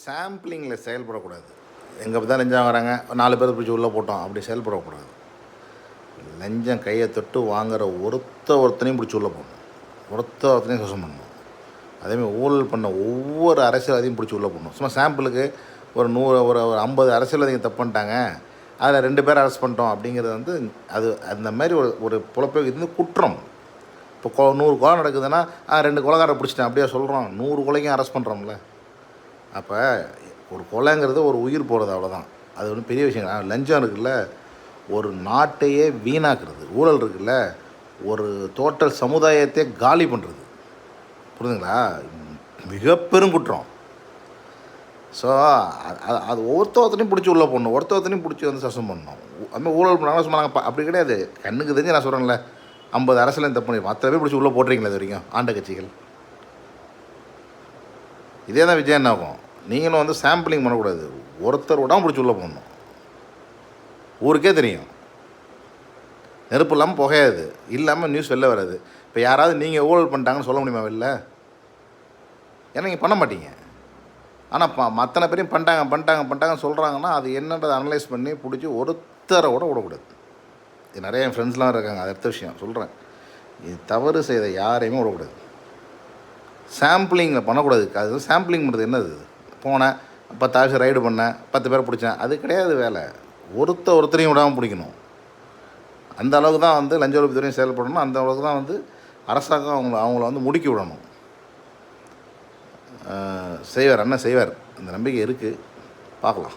சாம்பிளிங்கில் செயல்படக்கூடாது. எங்கே தான் லஞ்சம் வாங்குறாங்க, 4 பேர் பிடிச்சி உள்ளே போட்டோம் அப்படி செயல்படக்கூடாது. லஞ்சம் கையை தொட்டு வாங்குகிற ஒருத்தனையும் பிடிச்சி உள்ளே போடணும், ஒருத்தனையும் சஸ்பெண்ட் பண்ணணும். அதேமாதிரி ஊழல் பண்ண ஒவ்வொரு அரசியல்வாதியும் பிடிச்சி உள்ளே போடணும். சும்மா சாம்பிளுக்கு ஒரு 100 ஒரு 50 அரசியல்வாதிங்க தப்பு பண்ணிட்டாங்க, அதில் 2 பேர் அரெஸ்ட் பண்ணிட்டோம் அப்படிங்கிறது வந்து அது அந்த மாதிரி ஒரு பொழப்பே இது குற்றம். இப்போ 100 கொலை நடக்குதுன்னா 2 கொலைகாரை பிடிச்சிட்டேன் அப்படியே சொல்கிறோம், 100 கொலைக்கும் அரெஸ்ட் பண்ணுறோம்ல. அப்போ ஒரு கொலைங்கிறது ஒரு உயிர் போகிறது, அவ்வளோதான். அது ஒன்றும் பெரிய விஷயம். லஞ்சம் இருக்குல்ல, ஒரு நாட்டையே வீணாக்குறது. ஊழல் இருக்குல்ல, ஒரு டோட்டல் சமுதாயத்தை காலி பண்ணுறது. புரியுதுங்களா? மிக பெருங்குற்றம். ஸோ அது ஒருத்தனையும் பிடிச்சி உள்ளே போடணும், ஒருத்தனையும் பிடிச்சி வந்து சஸ்பெண்ட் பண்ணணும். அதுமாதிரி ஊழல் பண்ணாங்க சொன்னாங்க, அப்படி கிடையாது. கண்ணுக்கு தெரிஞ்சு நான் சொல்கிறேன்ல, 50 அரசியலையும் தப்பு பண்ணி மற்ற பேர் பிடிச்சி உள்ளே போட்டுறீங்களா இது வரைக்கும் ஆண்ட கட்சிகள்? இதே தான் விஜய் என்ன ஆகும். நீங்களும் வந்து சாம்பிளிங் பண்ணக்கூடாது, ஒருத்தர் விடாமல் பிடிச்சி உள்ளே போடணும். ஊருக்கே தெரியும், நெருப்பு இல்லாமல் புகையாது, இல்லாமல் நியூஸ் வெளில வராது. இப்போ யாராவது நீங்கள் ஊழல் பண்ணிட்டாங்கன்னு சொல்ல முடியுமா வெளில? ஏன்னா நீங்கள் பண்ண மாட்டீங்க. ஆனால் மற்றனை பேரையும் பண்ணிட்டாங்கன்னு சொல்கிறாங்கன்னா அது என்னன்றதை அனலைஸ் பண்ணி பிடிச்சி ஒருத்தரை கூட விடக்கூடாது. இது நிறைய என் ஃப்ரெண்ட்ஸ்லாம் இருக்காங்க, அது அடுத்த விஷயம் சொல்கிறேன். இது தவறு செய்த யாரையுமே விடக்கூடாது. சாம்பிளிங்கில் பண்ணக்கூடாது. அது சாம்பிளிங் பண்ணுறது என்னது? போனேன் 10 ஆஃபீஸர் ரைடு பண்ணேன், 10 பேரை பிடிச்சேன், அது கிடையாது வேலை. ஒருத்தரையும் விடாமல் பிடிக்கணும். அந்த அளவுக்கு தான் வந்து லஞ்ச ஒழிப்புத்துறையும் செயல்படணும். அந்த அளவுக்கு தான் வந்து அரசாங்கம் அவங்கள வந்து முடுக்கி விடணும். செய்வார், அண்ணன் செய்வார், அந்த நம்பிக்கை இருக்குது. பார்க்கலாம்.